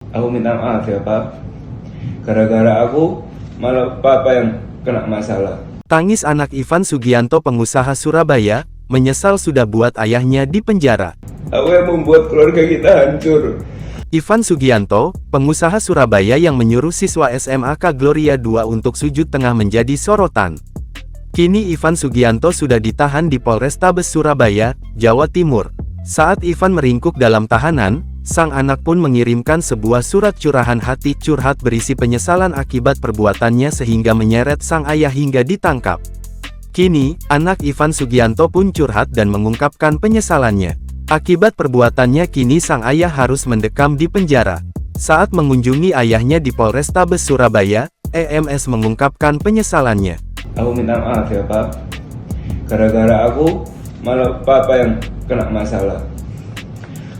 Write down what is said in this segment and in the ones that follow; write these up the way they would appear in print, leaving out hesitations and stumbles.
Aku minta maaf ya Pak, gara-gara aku malah Papa yang kena masalah. Tangis anak Ivan Sugianto, pengusaha Surabaya, menyesal sudah buat ayahnya di penjara. Aku yang membuat keluarga kita hancur. Ivan Sugianto, pengusaha Surabaya yang menyuruh siswa SMAK Gloria II untuk sujud tengah menjadi sorotan. Kini Ivan Sugianto sudah ditahan di Polrestabes Surabaya, Jawa Timur. Saat Ivan meringkuk dalam tahanan, sang anak pun mengirimkan sebuah surat curahan hati curhat berisi penyesalan akibat perbuatannya sehingga menyeret sang ayah hingga ditangkap. Kini, anak Ivan Sugianto pun curhat dan mengungkapkan penyesalannya. Akibat perbuatannya kini sang ayah harus mendekam di penjara. Saat mengunjungi ayahnya di Polrestabes Surabaya, EMS mengungkapkan penyesalannya. Aku minta maaf ya Pak, gara-gara aku malah Papa yang kena masalah.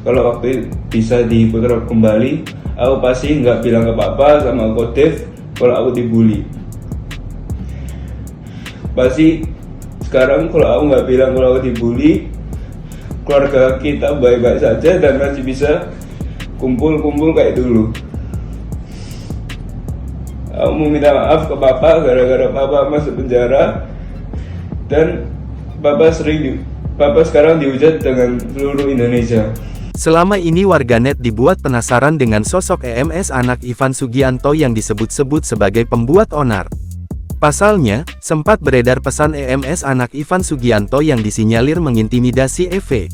Kalau waktu bisa diputar kembali, aku pasti nggak bilang ke Papa sama Kodev kalau aku dibully. Pasti sekarang kalau aku nggak bilang kalau aku dibully, keluarga kita baik-baik saja dan masih bisa kumpul-kumpul kayak dulu. Aku mau minta maaf ke Papa gara-gara Papa masuk penjara dan Papa sekarang dihujat dengan seluruh Indonesia. Selama ini warganet dibuat penasaran dengan sosok EMS anak Ivan Sugianto yang disebut-sebut sebagai pembuat onar. Pasalnya, sempat beredar pesan EMS anak Ivan Sugianto yang disinyalir mengintimidasi EV.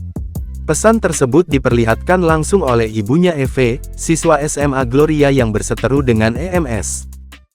Pesan tersebut diperlihatkan langsung oleh ibunya EV, siswa SMA Gloria yang berseteru dengan EMS.